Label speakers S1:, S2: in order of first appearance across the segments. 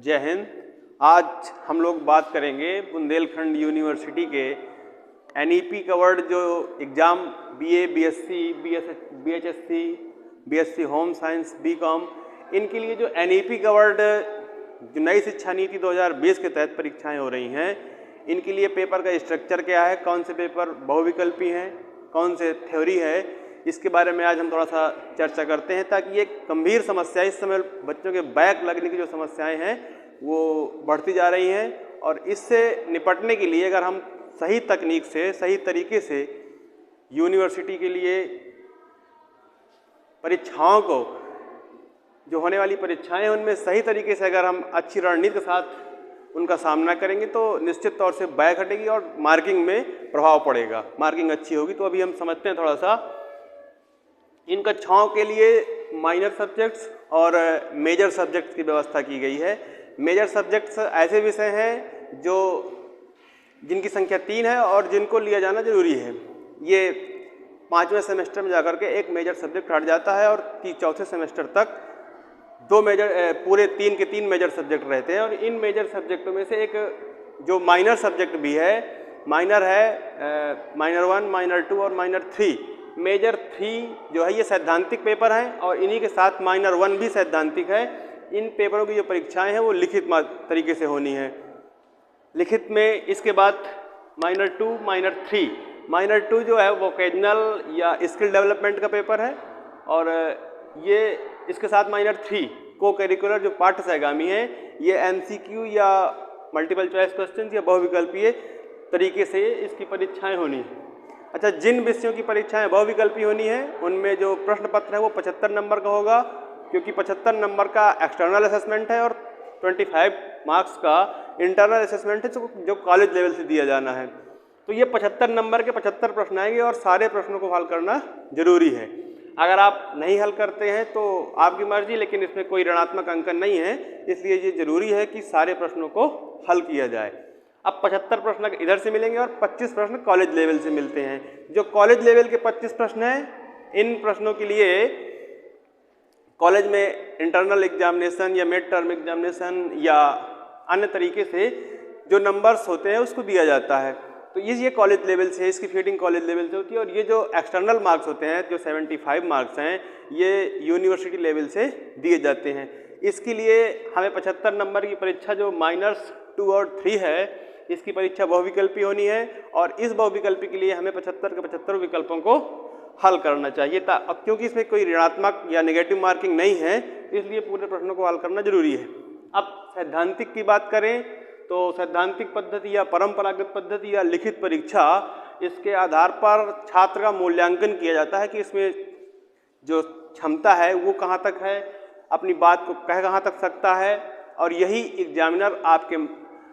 S1: जय हिंद। आज हम लोग बात करेंगे बुंदेलखंड यूनिवर्सिटी के एनईपी कवर्ड जो एग्ज़ाम बीए, बीएससी, बीएचएससी, बीएससी होम साइंस, बीकॉम, इनके लिए जो एनईपी कवर्ड जो नई शिक्षा नीति 2020 के तहत परीक्षाएं हो रही हैं, इनके लिए पेपर का स्ट्रक्चर क्या है, कौन से पेपर बहुविकल्पी हैं, कौन से थ्योरी है, इसके बारे में आज हम थोड़ा सा चर्चा करते हैं ताकि ये गंभीर समस्या इस समय बच्चों के बैक लगने की जो समस्याएं हैं वो बढ़ती जा रही हैं और इससे निपटने के लिए अगर हम सही तकनीक से, सही तरीके से यूनिवर्सिटी के लिए परीक्षाओं को, जो होने वाली परीक्षाएं हैं उनमें सही तरीके से अगर हम अच्छी रणनीति के साथ उनका सामना करेंगे तो निश्चित तौर से बैक हटेगी और मार्किंग में प्रभाव पड़ेगा, मार्किंग अच्छी होगी। तो अभी हम समझते हैं थोड़ा सा इन कक्षाओं के लिए माइनर सब्जेक्ट्स और मेजर सब्जेक्ट्स की व्यवस्था की गई है। मेजर सब्जेक्ट्स ऐसे विषय हैं जो जिनकी संख्या 3 है और जिनको लिया जाना जरूरी है। ये 5वें सेमेस्टर में जाकर के एक मेजर सब्जेक्ट हट जाता है और चौथे सेमेस्टर तक पूरे 3 के 3 मेजर सब्जेक्ट रहते हैं और इन मेजर सब्जेक्टों में से एक जो माइनर सब्जेक्ट भी है, माइनर है माइनर 1, माइनर 2 और माइनर 3। मेजर 3 जो है ये सैद्धांतिक पेपर हैं और इन्हीं के साथ माइनर 1 भी सैद्धांतिक है। इन पेपरों की जो परीक्षाएं हैं वो लिखित तरीके से होनी है। लिखित में इसके बाद माइनर 2, माइनर 3। माइनर 2 जो है वोकेशनल या स्किल डेवलपमेंट का पेपर है और ये इसके साथ माइनर 3 को करिकुलर जो पाठ्य सहगामी है, ये एमसीक्यू या मल्टीपल चॉइस क्वेश्चन या बहुविकल्पीय तरीके से इसकी परीक्षाएं होनी है। अच्छा, जिन विषयों की परीक्षाएं बहुविकल्पी होनी है उनमें जो प्रश्न पत्र है वो 75 नंबर का होगा, क्योंकि 75 नंबर का एक्सटर्नल असेसमेंट है और 25 मार्क्स का इंटरनल असेसमेंट है जो कॉलेज लेवल से दिया जाना है। तो ये 75 नंबर के 75 प्रश्न आएंगे और सारे प्रश्नों को हल करना जरूरी है। अगर आप नहीं हल करते हैं तो आपकी मर्जी, लेकिन इसमें कोई ऋणात्मक अंकन नहीं है, इसलिए ये जरूरी है कि सारे प्रश्नों को हल किया जाए। अब 75 प्रश्न इधर से मिलेंगे और 25 प्रश्न कॉलेज लेवल से मिलते हैं। जो कॉलेज लेवल के 25 प्रश्न हैं, इन प्रश्नों के लिए कॉलेज में इंटरनल एग्जामिनेशन या मिड टर्म एग्जामिनेशन या अन्य तरीके से जो नंबर्स होते हैं उसको दिया जाता है। तो ये कॉलेज लेवल से, इसकी फीडिंग कॉलेज लेवल से होती है और ये जो एक्सटर्नल मार्क्स होते हैं, जो 75 मार्क्स हैं, ये यूनिवर्सिटी लेवल से दिए जाते हैं। इसके लिए हमें 75 नंबर की परीक्षा जो माइनर्स 2 और 3 है, इसकी परीक्षा बहुविकल्पी होनी है और इस बहुविकल्पी के लिए हमें 75 के 75 विकल्पों को हल करना चाहिए। क्योंकि इसमें कोई ऋणात्मक या नेगेटिव मार्किंग नहीं है, इसलिए पूरे प्रश्नों को हल करना जरूरी है। अब सैद्धांतिक की बात करें तो सैद्धांतिक पद्धति या परंपरागत पद्धति या लिखित परीक्षा, इसके आधार पर छात्र का मूल्यांकन किया जाता है कि इसमें जो क्षमता है वो कहाँ तक है, अपनी बात को कहाँ तक सकता है, और यही एग्जामिनर आपके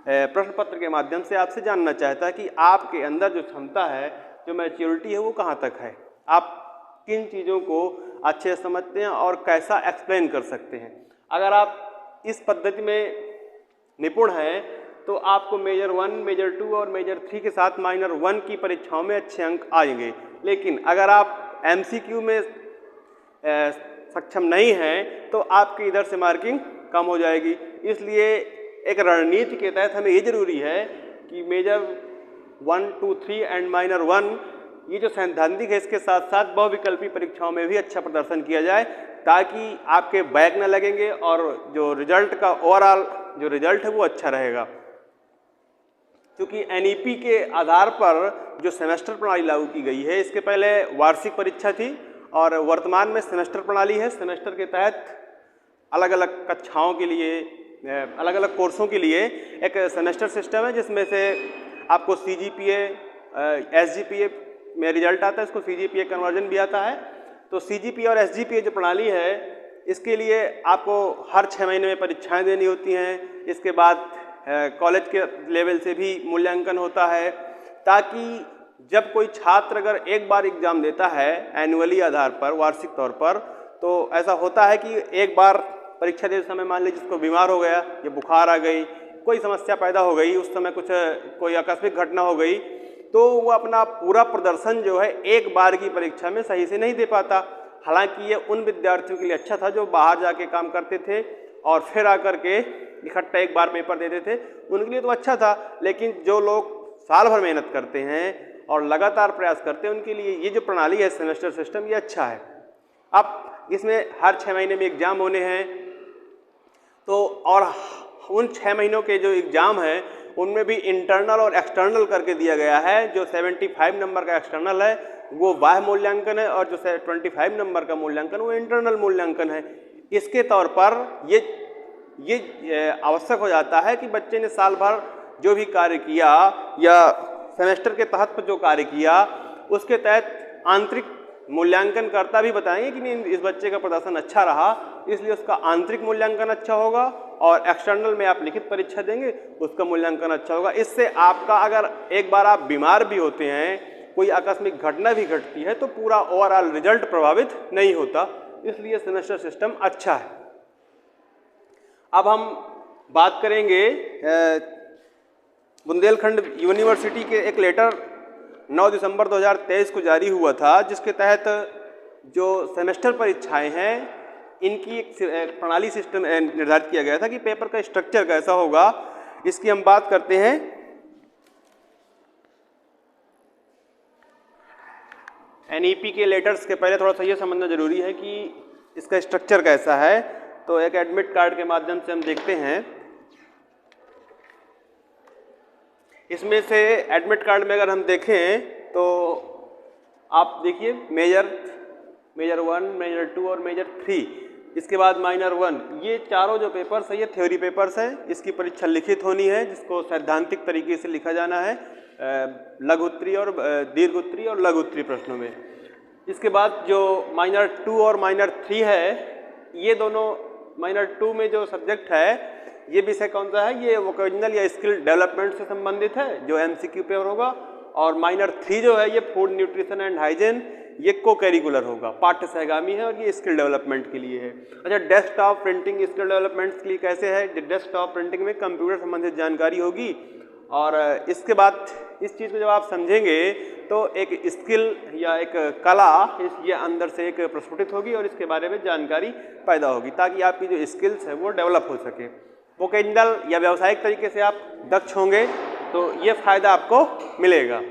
S1: प्रश्न पत्र के माध्यम से आपसे जानना चाहता है कि आपके अंदर जो क्षमता है, जो मैच्योरिटी है वो कहाँ तक है, आप किन चीज़ों को अच्छे से समझते हैं और कैसा एक्सप्लेन कर सकते हैं। अगर आप इस पद्धति में निपुण हैं तो आपको मेजर 1, मेजर 2 और मेजर 3 के साथ माइनर 1 की परीक्षाओं में अच्छे अंक आएंगे। लेकिन अगर आप एमसीक्यू में सक्षम नहीं हैं तो आपकी इधर से मार्किंग कम हो जाएगी। इसलिए एक रणनीति के तहत हमें ये जरूरी है कि मेजर 1, 2, 3 एंड माइनर 1 ये जो सैद्धांतिक है, इसके साथ साथ बहुविकल्पी परीक्षाओं में भी अच्छा प्रदर्शन किया जाए ताकि आपके बैक न लगेंगे और जो रिजल्ट का ओवरऑल जो रिजल्ट है वो अच्छा रहेगा। क्योंकि एनईपी के आधार पर जो सेमेस्टर प्रणाली लागू की गई है, इसके पहले वार्षिक परीक्षा थी और वर्तमान में सेमेस्टर प्रणाली है। सेमेस्टर के तहत अलग अलग कक्षाओं के लिए, अलग अलग कोर्सों के लिए एक सेमेस्टर सिस्टम है जिसमें से आपको CGPA, SGPA में रिजल्ट आता है, इसको CGPA कन्वर्जन भी आता है। तो CGPA और SGPA जो प्रणाली है, इसके लिए आपको हर 6 महीने में परीक्षाएं देनी होती हैं। इसके बाद कॉलेज के लेवल से भी मूल्यांकन होता है ताकि जब कोई छात्र अगर एक बार एग्ज़ाम देता है एनुअली आधार पर, वार्षिक तौर पर, तो ऐसा होता है कि एक बार परीक्षा देते समय मान लीजिए जिसको बीमार हो गया या बुखार आ गई, कोई समस्या पैदा हो गई, उस समय कोई आकस्मिक घटना हो गई, तो वो अपना पूरा प्रदर्शन जो है एक बार की परीक्षा में सही से नहीं दे पाता। हालांकि ये उन विद्यार्थियों के लिए अच्छा था जो बाहर जाके काम करते थे और फिर आकर के इकट्ठा एक बार पेपर देते थे उनके लिए तो अच्छा था, लेकिन जो लोग साल भर मेहनत करते हैं और लगातार प्रयास करते हैं उनके लिए ये जो प्रणाली है सेमेस्टर सिस्टम ये अच्छा है। अब इसमें हर 6 महीने में एग्ज़ाम होने हैं, तो और उन 6 महीनों के जो एग्ज़ाम हैं उनमें भी इंटरनल और एक्सटर्नल करके दिया गया है। जो 75 नंबर का एक्सटर्नल है वो बाह्य मूल्यांकन है और जो 25 नंबर का मूल्यांकन वो इंटरनल मूल्यांकन है। इसके तौर पर ये आवश्यक हो जाता है कि बच्चे ने साल भर जो भी कार्य किया या सेमेस्टर के तहत पर जो कार्य किया उसके तहत आंतरिक मूल्यांकनकर्ता भी बताएंगे कि नहीं इस बच्चे का प्रदर्शन अच्छा रहा, इसलिए उसका आंतरिक मूल्यांकन अच्छा होगा और एक्सटर्नल में आप लिखित परीक्षा देंगे उसका मूल्यांकन अच्छा होगा। इससे आपका अगर एक बार आप बीमार भी होते हैं, कोई आकस्मिक घटना भी घटती है तो पूरा ओवरऑल रिजल्ट प्रभावित नहीं होता, इसलिए सेमेस्टर सिस्टम अच्छा है। अब हम बात करेंगे बुंदेलखंड यूनिवर्सिटी के एक लेटर 9 दिसंबर 2023 को जारी हुआ था, जिसके तहत जो सेमेस्टर परीक्षाएं हैं इनकी एक प्रणाली सिस्टम निर्धारित किया गया था कि पेपर का स्ट्रक्चर कैसा होगा। इसकी हम बात करते हैं। एनईपी के लेटर्स के पहले थोड़ा सा ये समझना जरूरी है कि इसका स्ट्रक्चर कैसा है। तो एक एडमिट कार्ड के माध्यम से हम देखते हैं। इसमें से एडमिट कार्ड में अगर हम देखें तो आप देखिए मेजर 1, मेजर 2 और मेजर 3, इसके बाद माइनर 1, ये चारों जो पेपर्स हैं ये थ्योरी पेपर्स हैं। इसकी परीक्षा लिखित होनी है जिसको सैद्धांतिक तरीके से लिखा जाना है लघु उत्तरीय और दीर्घ उत्तरीय और लघु उत्तरीय प्रश्नों में। इसके बाद जो माइनर 2 और माइनर 3 है, ये दोनों माइनर 2 में जो सब्जेक्ट है ये विषय कौन सा है, ये वोकेशनल या स्किल डेवलपमेंट से संबंधित है जो एमसीक्यू पे होगा। और माइनर 3 जो है ये फूड न्यूट्रिशन एंड हाइजीन, ये को करिकुलर होगा, पाठ्य सहगामी है और ये स्किल डेवलपमेंट के लिए है। अच्छा, डेस्कटॉप प्रिंटिंग स्किल डेवलपमेंट के लिए कैसे है, डेस्कटॉप प्रिंटिंग में कंप्यूटर संबंधित जानकारी होगी। और इसके बाद इस चीज़ को जब आप समझेंगे तो एक स्किल या एक कला ये अंदर से एक प्रस्फुटित होगी और इसके बारे में जानकारी पैदा होगी ताकि आपकी जो स्किल्स है वो डेवलप हो सके। वोकेशनल या व्यावसायिक तरीके से आप दक्ष होंगे तो ये फायदा आपको मिलेगा।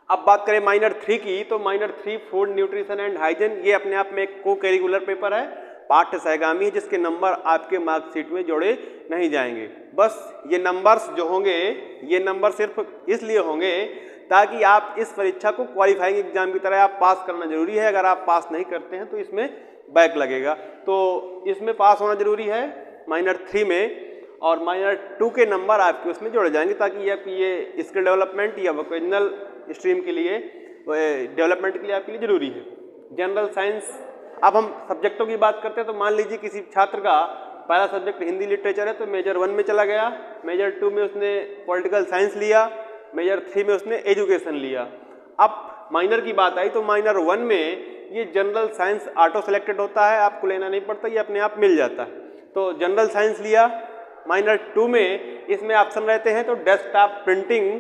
S1: अब बात करें माइनर 3 की, तो minor 3 food nutrition and hygiene, ये अपने आप में एक को करिकुलर पेपर है, पाठ्य सहगामी है, जिसके नंबर आपके मार्कशीट में जोड़े नहीं जाएंगे। बस ये नंबर्स जो होंगे ये नंबर सिर्फ इसलिए होंगे ताकि आप इस परीक्षा को क्वालिफाइंग एग्जाम की तरह आप पास करना जरूरी है। अगर आप पास नहीं करते हैं तो इसमें बैक लगेगा, तो इसमें पास होना जरूरी है माइनर 3 में, और माइनर 2 के नंबर आपके उसमें जोड़े जाएंगे ताकि ये स्किल डेवलपमेंट या वोकेशनल स्ट्रीम के लिए डेवलपमेंट के लिए आपके लिए जरूरी है। जनरल साइंस, अब हम सब्जेक्टों की बात करते हैं तो मान लीजिए किसी छात्र का पहला सब्जेक्ट हिंदी लिटरेचर है तो मेजर 1 में चला गया, मेजर 2 में उसने पॉलिटिकल साइंस लिया, मेजर 3 में उसने एजुकेशन लिया। अब माइनर की बात आई तो माइनर 1 में ये जनरल साइंस ऑटो सेलेक्टेड होता है, आपको लेना नहीं पड़ता, ये अपने आप मिल जाता है। तो जनरल साइंस लिया। माइनर 2 में इसमें ऑप्शन रहते हैं तो डेस्कटॉप प्रिंटिंग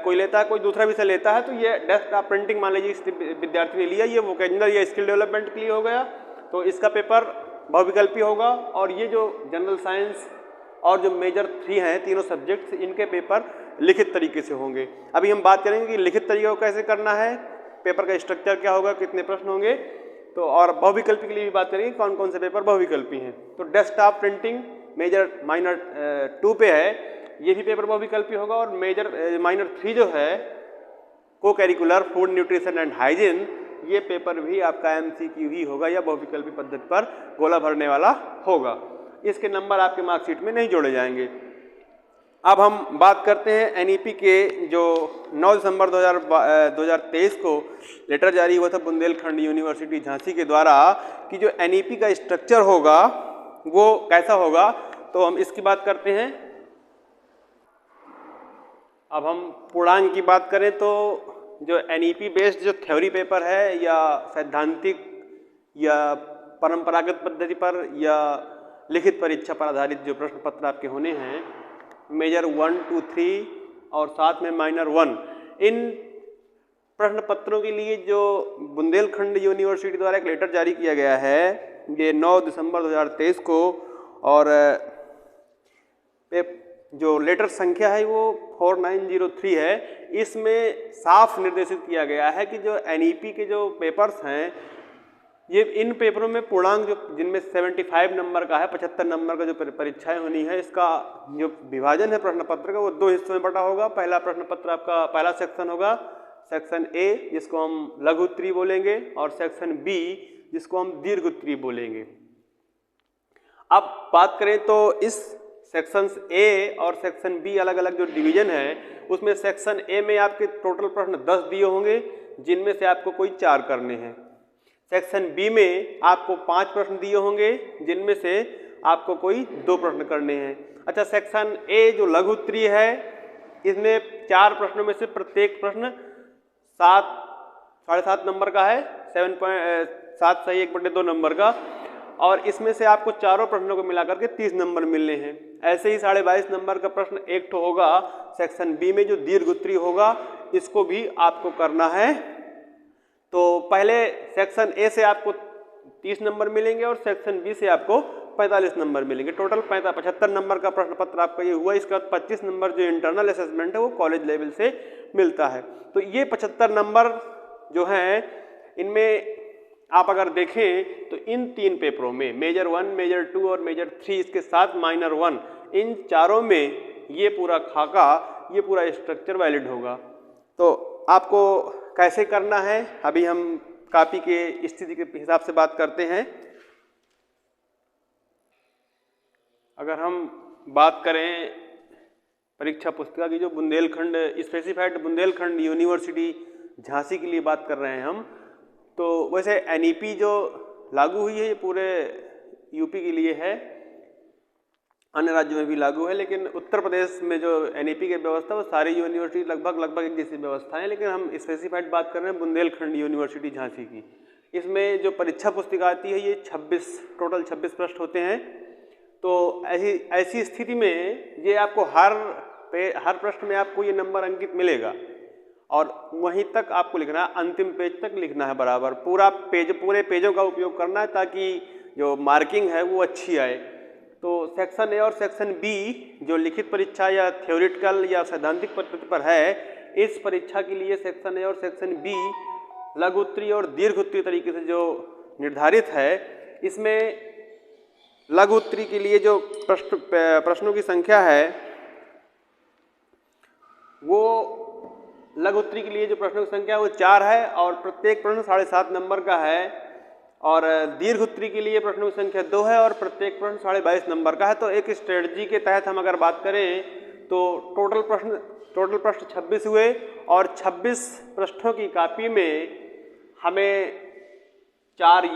S1: कोई लेता है, कोई दूसरा विषय लेता है, तो ये डेस्कटॉप प्रिंटिंग मान लीजिए इस विद्यार्थी ने लिया, ये वोकेशनल या स्किल डेवलपमेंट के लिए हो गया, तो इसका पेपर बहुविकल्पी होगा। और ये जो जनरल साइंस और जो मेजर 3 हैं तीनों सब्जेक्ट्स, इनके पेपर लिखित तरीके से होंगे। अभी हम बात करेंगे कि लिखित तरीके को कैसे करना है, पेपर का स्ट्रक्चर क्या होगा, कितने प्रश्न होंगे, तो और बहुविकल्पी के लिए भी बात करेंगे कौन कौन से पेपर बहुविकल्पी हैं। तो डेस्कटॉप प्रिंटिंग मेजर माइनर 2 पे है, ये भी पेपर बहुविकल्पी होगा। और मेजर माइनर 3 जो है को curricular food nutrition and hygiene, ये पेपर भी आपका एमसीक्यू ही होगा या बहुविकल्पी पद्धति पर गोला भरने वाला होगा, इसके नंबर आपके मार्कशीट में नहीं जोड़े जाएंगे। अब हम बात करते हैं एनईपी के जो 9 दिसंबर 2023 को लेटर जारी हुआ था बुंदेलखंड यूनिवर्सिटी झांसी के द्वारा कि जो एनईपी का स्ट्रक्चर होगा वो कैसा होगा, तो हम इसकी बात करते हैं। अब हम पूर्णांक की बात करें तो जो एनईपी बेस्ड जो थ्योरी पेपर है या सैद्धांतिक या परंपरागत पद्धति पर या लिखित परीक्षा पर आधारित जो प्रश्न पत्र आपके होने हैं, मेजर 1, 2, 3 और साथ में माइनर 1, इन प्रश्न पत्रों के लिए जो बुंदेलखंड यूनिवर्सिटी द्वारा एक लेटर जारी किया गया है, ये 9 दिसंबर 2023 को, और जो लेटर संख्या है वो 4903 है। इसमें साफ निर्देशित किया गया है कि जो एनईपी के जो पेपर्स हैं, ये इन पेपरों में पूर्णांक जो जिनमें 75 नंबर का है, 75 नंबर का जो परीक्षाएं होनी है, इसका जो विभाजन है प्रश्न पत्र का वो 2 हिस्सों में बटा होगा। पहला प्रश्न पत्र आपका पहला सेक्शन होगा सेक्शन ए, जिसको हम लघु उत्तरीय बोलेंगे, और सेक्शन बी जिसको हम दीर्घ उत्तरीय बोलेंगे। अब बात करें तो इस सेक्शन ए और सेक्शन बी अलग अलग जो डिवीजन है, उसमें सेक्शन ए में आपके टोटल प्रश्न 10 दिए होंगे, जिनमें से आपको कोई 4 करने हैं। सेक्शन बी में आपको 5 प्रश्न दिए होंगे, जिनमें से आपको कोई 2 प्रश्न करने हैं। अच्छा, सेक्शन ए जो लघु उत्तरीय है, इसमें 4 प्रश्नों में से प्रत्येक प्रश्न 7.5 नंबर का है, 7 सही 1/2 नंबर का, और इसमें से आपको चारों प्रश्नों को मिलाकर के 30 नंबर मिलने हैं। ऐसे ही 22.5 नंबर का प्रश्न एक ठो होगा सेक्शन बी में जो दीर्घ उत्तरीय होगा, इसको भी आपको करना है। तो पहले सेक्शन ए से आपको 30 नंबर मिलेंगे और सेक्शन बी से आपको 45 नंबर मिलेंगे। टोटल 75 नंबर का प्रश्न पत्र आपका ये हुआ। इसके बाद 25 नंबर जो इंटरनल असेसमेंट है वो कॉलेज लेवल से मिलता है। तो ये 75 नंबर जो हैं, इनमें आप अगर देखें तो इन 3 पेपरों में मेजर 1, मेजर 2 और मेजर 3, इसके साथ माइनर 1, इन चारों में ये पूरा खाका, ये पूरा स्ट्रक्चर वैलिड होगा। तो आपको कैसे करना है, अभी हम कॉपी के स्थिति के हिसाब से बात करते हैं। अगर हम बात करें परीक्षा पुस्तिका की, जो बुंदेलखंड स्पेसिफाइड बुंदेलखंड यूनिवर्सिटी झांसी के लिए बात कर रहे हैं हम, तो वैसे एनईपी जो लागू हुई है ये पूरे यूपी के लिए है, अन्य राज्यों में भी लागू है, लेकिन उत्तर प्रदेश में जो एनईपी की व्यवस्था वो सारी यूनिवर्सिटी लगभग एक जैसी व्यवस्था है। लेकिन हम स्पेसिफाइड बात कर रहे हैं बुंदेलखंड यूनिवर्सिटी झांसी की। इसमें जो परीक्षा पुस्तिका आती है ये टोटल 26 पृष्ठ होते हैं। तो ऐसी स्थिति में ये आपको हर प्रश्न में आपको ये नंबर अंकित मिलेगा, और वहीं तक आपको लिखना है, अंतिम पेज तक लिखना है बराबर। पूरे पेजों का उपयोग करना है ताकि जो मार्किंग है वो अच्छी आए। तो सेक्शन ए और सेक्शन बी जो लिखित परीक्षा या थ्योरेटिकल या सैद्धांतिक पद्धति पर है, इस परीक्षा के लिए सेक्शन ए और सेक्शन बी लघु उत्तरीय और दीर्घ उत्तरीय तरीके से जो निर्धारित है, इसमें लघु उत्तरीय के लिए जो प्रश्नों की संख्या है वो लघु उत्तरीय के लिए जो प्रश्नों की संख्या वो 4 है और प्रत्येक प्रश्न 7.5 नंबर का है। और दीर्घ उत्तरीय के लिए प्रश्नों की संख्या 2 है और प्रत्येक प्रश्न 22.5 नंबर का है। तो एक स्ट्रेटजी के तहत हम अगर बात करें तो टोटल प्रश्न 26 हुए, और 26 प्रश्नों की कॉपी में हमें 4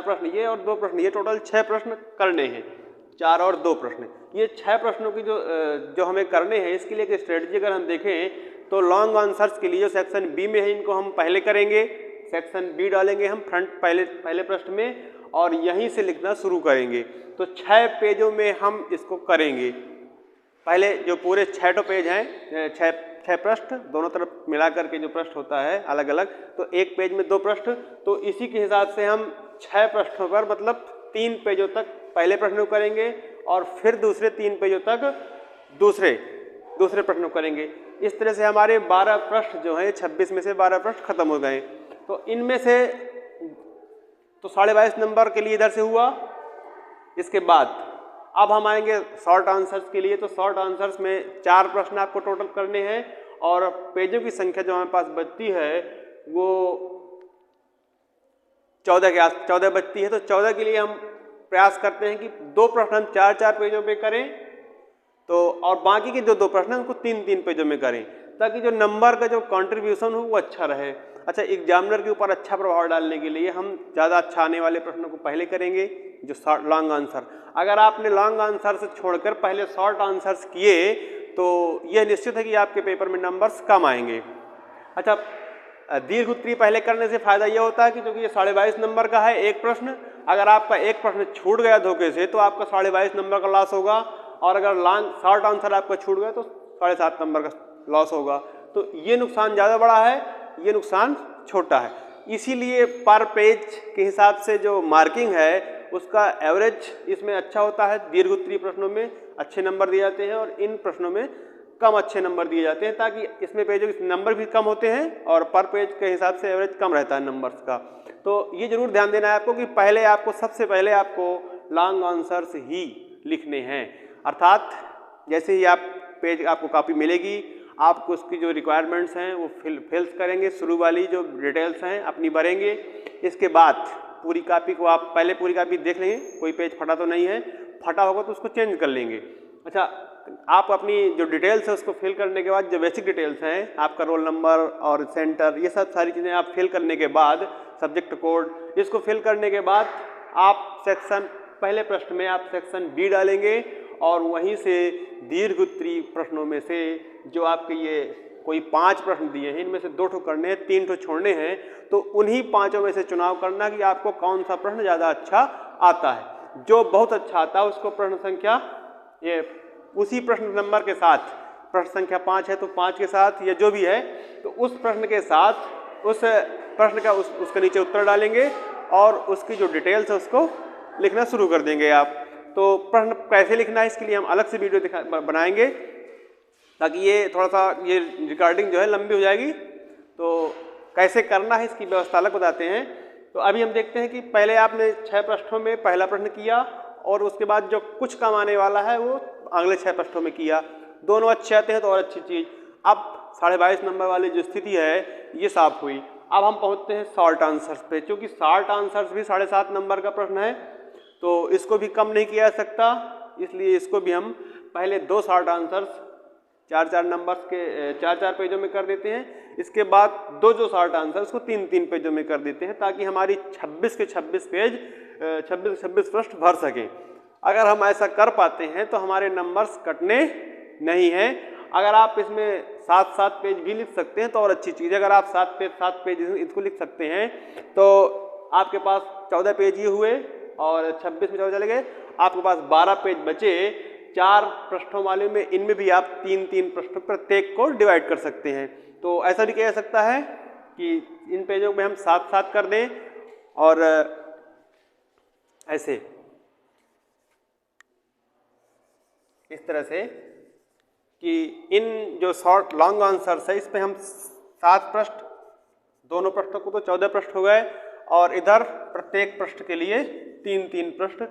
S1: प्रश्न ये और 2 प्रश्न ये, टोटल 6 प्रश्न करने हैं। 4 और 2 प्रश्न, ये 6 प्रश्नों की जो हमें करने हैं, इसके लिए एक स्ट्रेटजी अगर हम देखें तो लॉन्ग आंसर्स के लिए जो सेक्शन बी में है इनको हम पहले करेंगे, सेक्शन बी डालेंगे हम फ्रंट पहले प्रश्न में, और यहीं से लिखना शुरू करेंगे। तो 6 पेजों में हम इसको करेंगे। पहले जो पूरे 6 पेज हैं, 6 पृष्ठ दोनों तरफ मिला करके जो पृष्ठ होता है अलग अलग, तो एक पेज में 2 पृष्ठ, तो इसी के हिसाब से हम 6 पृष्ठों पर मतलब 3 पेजों तक पहले प्रश्न को करेंगे और फिर दूसरे 3 पेजों तक दूसरे प्रश्न को करेंगे। इस तरह से हमारे 12 पृष्ठ जो हैं, 26 में से 12 पृष्ठ खत्म हो गए। तो इनमें से तो 22.5 नंबर के लिए इधर से हुआ। इसके बाद अब हम आएंगे शॉर्ट आंसर्स के लिए। तो शॉर्ट आंसर्स में 4 प्रश्न आपको टोटल करने हैं और पेजों की संख्या जो हमारे पास बचती है वो 14 बचती है। तो 14 के लिए हम प्रयास करते हैं कि 2 प्रश्न हम 4 पेजों पे करें, तो और बाकी के जो 2 प्रश्न हैं उनको 3 पेजों में करें, ताकि जो नंबर का जो कंट्रीब्यूशन हो वो अच्छा रहे। अच्छा, एग्जामिनर के ऊपर अच्छा प्रभाव डालने के लिए हम ज़्यादा अच्छा आने वाले प्रश्नों को पहले करेंगे, जो लॉन्ग आंसर। अगर आपने लॉन्ग आंसर से छोड़कर पहले शॉर्ट आंसर्स किए तो यह निश्चित है कि आपके पेपर में नंबर्स कम आएंगे। अच्छा, दीर्घ उत्तरीय पहले करने से फायदा यह होता है कि क्योंकि ये 22.5 नंबर का है एक प्रश्न, अगर आपका एक प्रश्न छूट गया धोखे से तो आपका 22.5 नंबर का लॉस होगा, और अगर शॉर्ट आंसर आपका छूट गया तो 7.5 नंबर का लॉस होगा। तो ये नुकसान ज़्यादा बड़ा है, ये नुकसान छोटा है। इसीलिए पर पेज के हिसाब से जो मार्किंग है उसका एवरेज इसमें अच्छा होता है। दीर्घ उत्तरीय प्रश्नों में अच्छे नंबर दिए जाते हैं और इन प्रश्नों में कम अच्छे नंबर दिए जाते हैं, ताकि इसमें पेजों के नंबर भी कम होते हैं और पर पेज के हिसाब से एवरेज कम रहता है नंबर्स का। तो ये जरूर ध्यान देना है आपको कि पहले आपको सबसे पहले आपको लॉन्ग आंसर्स ही लिखने हैं, अर्थात जैसे ही आप पेज आपको कॉपी मिलेगी आपको उसकी जो रिक्वायरमेंट्स हैं वो फिल्स करेंगे, शुरू वाली जो डिटेल्स हैं अपनी भरेंगे। इसके बाद पूरी कॉपी को आप पहले पूरी कॉपी देख लेंगे, कोई पेज फटा तो नहीं है, फटा होगा तो उसको चेंज कर लेंगे। अच्छा, आप अपनी जो डिटेल्स है उसको फिल करने के बाद जो बेसिक डिटेल्स हैं, आपका रोल नंबर और सेंटर, ये सब सारी चीज़ें आप फिल करने के बाद, सब्जेक्ट कोड, इसको फिल करने के बाद आप सेक्शन, पहले प्रश्न में आप सेक्शन बी डालेंगे और वहीं से दीर्घ उत्तरीय प्रश्नों में से जो आपके ये कोई 5 प्रश्न दिए हैं, इनमें से 2 ठो करने हैं, 3 ठो छोड़ने हैं, तो उन्हीं 5 में से चुनाव करना कि आपको कौन सा प्रश्न ज़्यादा अच्छा आता है। जो बहुत अच्छा आता है उसको प्रश्न संख्या, ये उसी प्रश्न नंबर के साथ, प्रश्न संख्या 5 है तो 5 के साथ या जो भी है, तो उस प्रश्न के साथ उस प्रश्न का उसके नीचे उत्तर डालेंगे और उसकी जो डिटेल्स है उसको लिखना शुरू कर देंगे आप। तो प्रश्न कैसे लिखना है इसके लिए हम अलग से वीडियो बनाएंगे, ताकि ये थोड़ा सा ये रिकॉर्डिंग जो है लंबी हो जाएगी। तो कैसे करना है इसकी व्यवस्था अलग बताते हैं। तो अभी हम देखते हैं कि पहले आपने 6 पृष्ठों में पहला प्रश्न किया और उसके बाद जो कुछ काम आने वाला है वो अगले 6 पृष्ठों में किया। दोनों अच्छे आते हैं तो और अच्छी चीज़। अब 22.5 नंबर वाली जो स्थिति है ये साफ हुई। अब हम पहुँचते हैं शॉर्ट आंसर्स पे, क्योंकि शॉर्ट आंसर्स भी 7.5 नंबर का प्रश्न है तो इसको भी कम नहीं किया जा सकता, इसलिए इसको भी हम पहले 2 शॉर्ट आंसर्स 4-4 नंबर्स के 4-4 पेजों में कर देते हैं। इसके बाद 2 जो शॉर्ट आंसर उसको 3-3 पेजों में कर देते हैं, ताकि हमारी 26 के 26 पेज 26 पृष्ठ भर सकें। अगर हम ऐसा कर पाते हैं तो हमारे नंबर्स कटने नहीं हैं। अगर आप इसमें 7-7 पेज भी लिख सकते हैं तो और अच्छी चीज़ है। अगर आप 7 पेज इसको लिख सकते हैं तो आपके पास 14 पेज ही हुए और 26 में 14 चले गए, आपके पास 12 पेज बचे। 4 पृष्ठों वाले में इनमें भी आप 3-3 पृष्ठ प्रत्येक को डिवाइड कर सकते हैं। तो ऐसा भी किया जा सकता है कि इन पेजों में हम 7-7 कर दें और ऐसे इस तरह से कि इन जो शॉर्ट लॉन्ग आंसर्स है इस पे हम 7 पृष्ठ, दोनों पृष्ठों को तो 14 पृष्ठ हो गए और इधर प्रत्येक पृष्ठ के लिए 3-3 पृष्ठ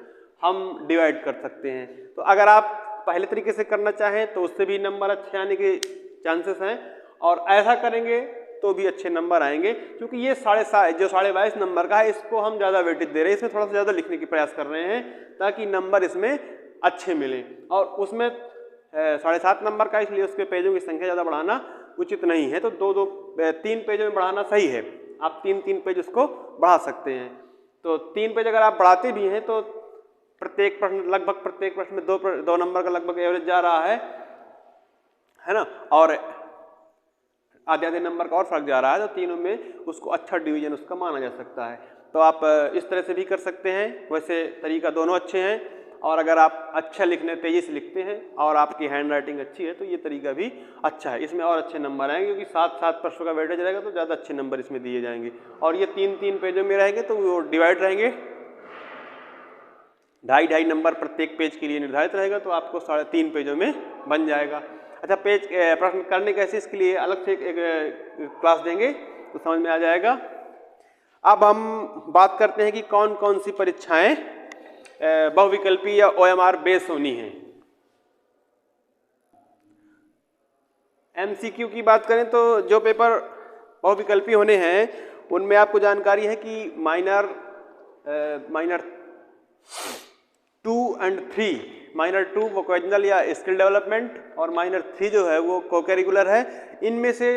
S1: हम डिवाइड कर सकते हैं। तो अगर आप पहले तरीके से करना चाहें तो उससे भी नंबर अच्छे आने के चांसेस हैं और ऐसा करेंगे तो भी अच्छे नंबर आएंगे, क्योंकि ये 22.5 नंबर का है इसको हम ज़्यादा वेटेज दे रहे हैं। इसमें थोड़ा सा ज़्यादा लिखने की प्रयास कर रहे हैं ताकि नंबर इसमें अच्छे मिले और उसमें 7.5 नंबर का, इसलिए उसके पेजों की संख्या ज़्यादा बढ़ाना उचित नहीं है। तो 3 पेजों में बढ़ाना सही है। आप 3-3 पेज उसको बढ़ा सकते हैं। तो 3 पेज अगर आप बढ़ाते भी हैं तो प्रत्येक प्रश्न, लगभग प्रत्येक प्रश्न में 2 नंबर का लगभग एवरेज जा रहा है ना, और आधे नंबर का और फर्क जा रहा है, तो तीनों में उसको अच्छा डिवीजन उसका माना जा सकता है। तो आप इस तरह से भी कर सकते हैं। वैसे तरीका दोनों अच्छे हैं और अगर आप अच्छा लिखने तेजी से लिखते हैं और आपकी हैंड राइटिंग अच्छी है तो ये तरीका भी अच्छा है। इसमें और अच्छे नंबर आएंगे, क्योंकि 7-7 पृष्ठों का वेटेज रहेगा तो ज़्यादा अच्छे नंबर इसमें दिए जाएंगे। और ये 3-3 पेजों में रहेंगे तो वो डिवाइड रहेंगे, 2.5 नंबर प्रत्येक पेज के लिए निर्धारित रहेगा, तो आपको 3.5 पेजों में बन जाएगा। अच्छा, पेज प्रश्न करने कैसे, इसके लिए अलग से एक क्लास देंगे तो समझ में आ जाएगा। अब हम बात करते हैं कि कौन कौन सी परीक्षाएं बहुविकल्पी या OMR बेस होनी है। MCQ की बात करें तो जो पेपर बहुविकल्पी होने हैं उनमें आपको जानकारी है कि माइनर 2 और 3, माइनर 2 वोकेशनल या स्किल डेवलपमेंट और माइनर 3 जो है वो को-करिकुलर है। इनमें से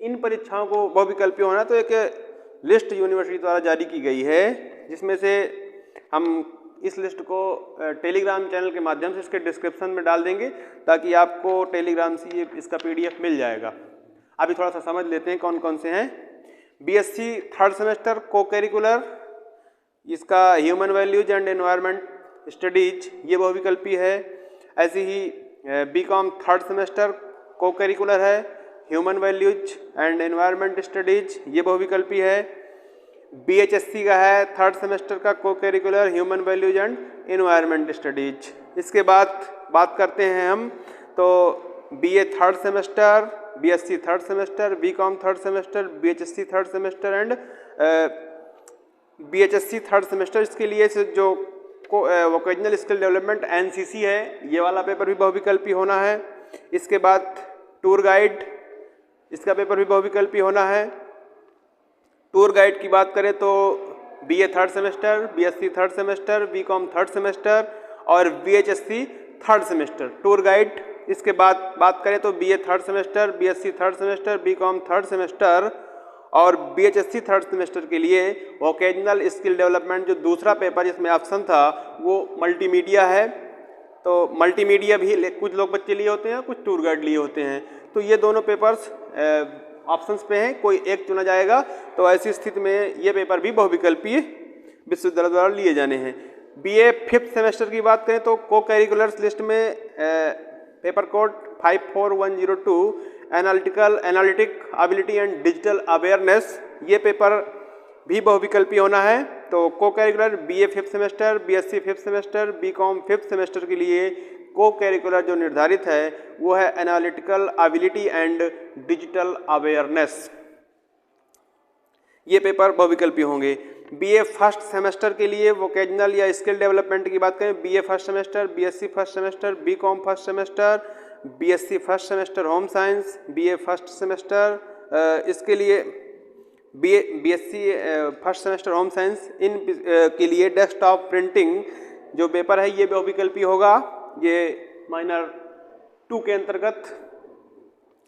S1: इन परीक्षाओं को बहुविकल्पी होना, तो एक लिस्ट यूनिवर्सिटी द्वारा जारी की गई है, जिसमें से हम इस लिस्ट को टेलीग्राम चैनल के माध्यम से इसके डिस्क्रिप्शन में डाल देंगे, ताकि आपको टेलीग्राम से ये इसका PDF मिल जाएगा। अभी थोड़ा सा समझ लेते हैं कौन कौन से हैं। BSc 3rd सेमेस्टर को-करिकुलर, इसका human values and environment studies ये बहुविकल्पी है। ऐसे ही BCom 3rd सेमेस्टर को-करिकुलर है, human values and environment studies ये बहुविकल्पी है। BHSC का है थर्ड सेमेस्टर का को curricular human values and environment studies. इसके बाद बात करते हैं हम तो BA third semester, BSc third semester, BCom third semester, BHSC third semester and BHSC third semester. इसके लिए जो वोकेशनल स्किल डेवलपमेंट NCC है, ये वाला पेपर भी बहुविकल्पी होना है। इसके बाद टूर गाइड, इसका पेपर भी बहुविकल्पी होना है। टूर गाइड की बात करें तो BA third semester, BSc third semester, BCom third semester और BHSC third semester tour guide. इसके बाद बात करें तो BA third semester, BSc third semester, BCom third semester और BHSC थर्ड सेमेस्टर के लिए वोकेशनल स्किल डेवलपमेंट जो दूसरा पेपर जिसमें ऑप्शन था वो मल्टीमीडिया है। तो मल्टीमीडिया भी कुछ लोग बच्चे लिए होते हैं, कुछ टूर गाइड लिए होते हैं। तो ये दोनों पेपर्स ऑप्शंस पे हैं, कोई एक चुना जाएगा। तो ऐसी स्थिति में ये पेपर भी बहुविकल्पीय विश्वविद्यालय द्वारा लिए जाने हैं। BA फिफ्थ सेमेस्टर की बात करें तो को करिकुलर्स लिस्ट में paper code 54102 analytic ability and digital awareness, ये पेपर भी बहुविकल्पी होना है। तो को curricular BA fifth semester, BSc fifth semester, BCom fifth semester के लिए को करिकुलर जो निर्धारित है वो है analytical ability and digital awareness. ये पेपर बहुविकल्पी होंगे। BA फर्स्ट सेमेस्टर के लिए वोकेशनल या स्किल डेवलपमेंट की बात करें, BA first semester, BSc first semester, BCom first semester, BSc first semester home science, BA first semester इसके लिए BSc first semester home science इन के लिए डेस्कटॉप प्रिंटिंग जो पेपर है ये बहुविकल्पी होगा। ये माइनर 2 के अंतर्गत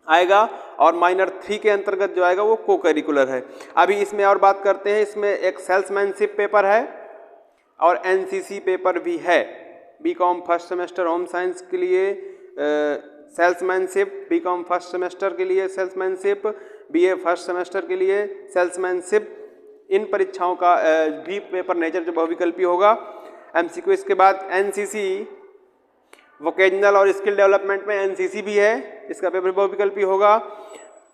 S1: आएगा और माइनर 3 के अंतर्गत जो आएगा वो को करिकुलर है। अभी इसमें और बात करते हैं, इसमें एक सेल्समैनशिप पेपर है और NCC पेपर भी है। BCom first semester home science के लिए सेल्समैनशिप, BCom फर्स्ट सेमेस्टर के लिए सेल्समैनशिप, BA फर्स्ट सेमेस्टर के लिए सेल्समैनशिप, इन परीक्षाओं का भी पेपर नेचर जो बहुविकल्पी होगा। MCQ इसके बाद NCC वोकेशनल और स्किल डेवलपमेंट में NCC भी है, इसका पेपर बहुविकल्पी होगा।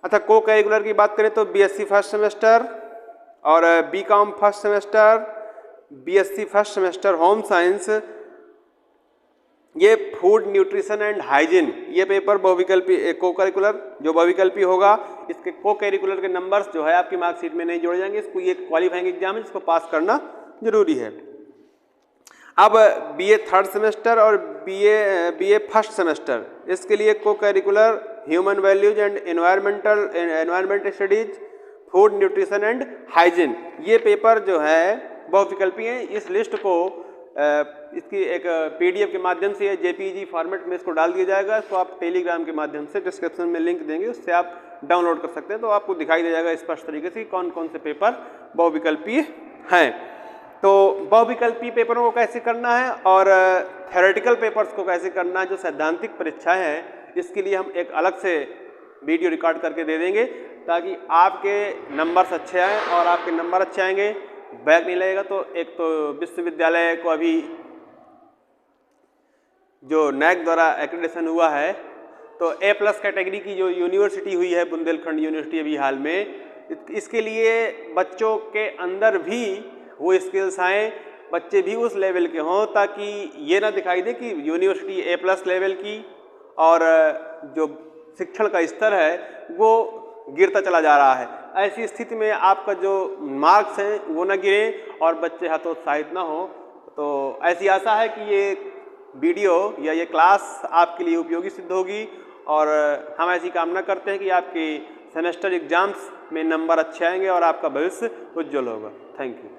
S1: अतः को करिकुलर की बात करें तो BSc फर्स्ट सेमेस्टर और BCom first semester, BSc first semester home science, ये फूड न्यूट्रिशन एंड हाइजीन, ये पेपर बहुविकल्पी को करिकुलर जो बहुविकल्पी होगा। इसके को करिकुलर के नंबर्स जो है आपकी मार्कशीट में नहीं जोड़े जाएंगे। इसको ये क्वालिफाइंग एग्जाम है जिसको पास करना जरूरी है। अब BA थर्ड सेमेस्टर और BA फर्स्ट सेमेस्टर, इसके लिए को curricular human values and environment studies, food nutrition and hygiene, ये पेपर जो है बहुविकल्पी हैं। इस लिस्ट को इसकी एक PDF के माध्यम से या JPEG फॉर्मेट में इसको डाल दिया जाएगा। इसको आप टेलीग्राम के माध्यम से डिस्क्रिप्शन में लिंक देंगे, उससे आप डाउनलोड कर सकते हैं। तो आपको दिखाई दे जाएगा स्पष्ट तरीके से कौन कौन से पेपर बहुविकल्पी हैं। तो बहुविकल्पी पेपरों को कैसे करना है और थ्योरेटिकल पेपर्स को कैसे करना है, जो सैद्धांतिक परीक्षाएं हैं, इसके लिए हम एक अलग से वीडियो रिकॉर्ड करके दे देंगे ताकि आपके नंबर्स अच्छे आएँ। और आपके नंबर अच्छे आएंगे, बैक नहीं लगेगा। तो एक तो विश्वविद्यालय को अभी जो NAAC द्वारा एक्रेडिटेशन हुआ है, तो A+ कैटेगरी की जो यूनिवर्सिटी हुई है बुंदेलखंड यूनिवर्सिटी अभी हाल में, इसके लिए बच्चों के अंदर भी वो स्किल्स आएँ, बच्चे भी उस लेवल के हों, ताकि ये ना दिखाई दे कि यूनिवर्सिटी A+ लेवल की और जो शिक्षण का स्तर है वो गिरता चला जा रहा है। ऐसी स्थिति में आपका जो मार्क्स हैं वो ना गिरें और बच्चे हतोत्साहित ना हो। तो ऐसी आशा है कि ये वीडियो या ये क्लास आपके लिए उपयोगी सिद्ध होगी और हम ऐसी कामना करते हैं कि आपकी सेमेस्टर एग्जाम्स में नंबर अच्छे आएंगे और आपका भविष्य उज्जवल होगा। Thank you.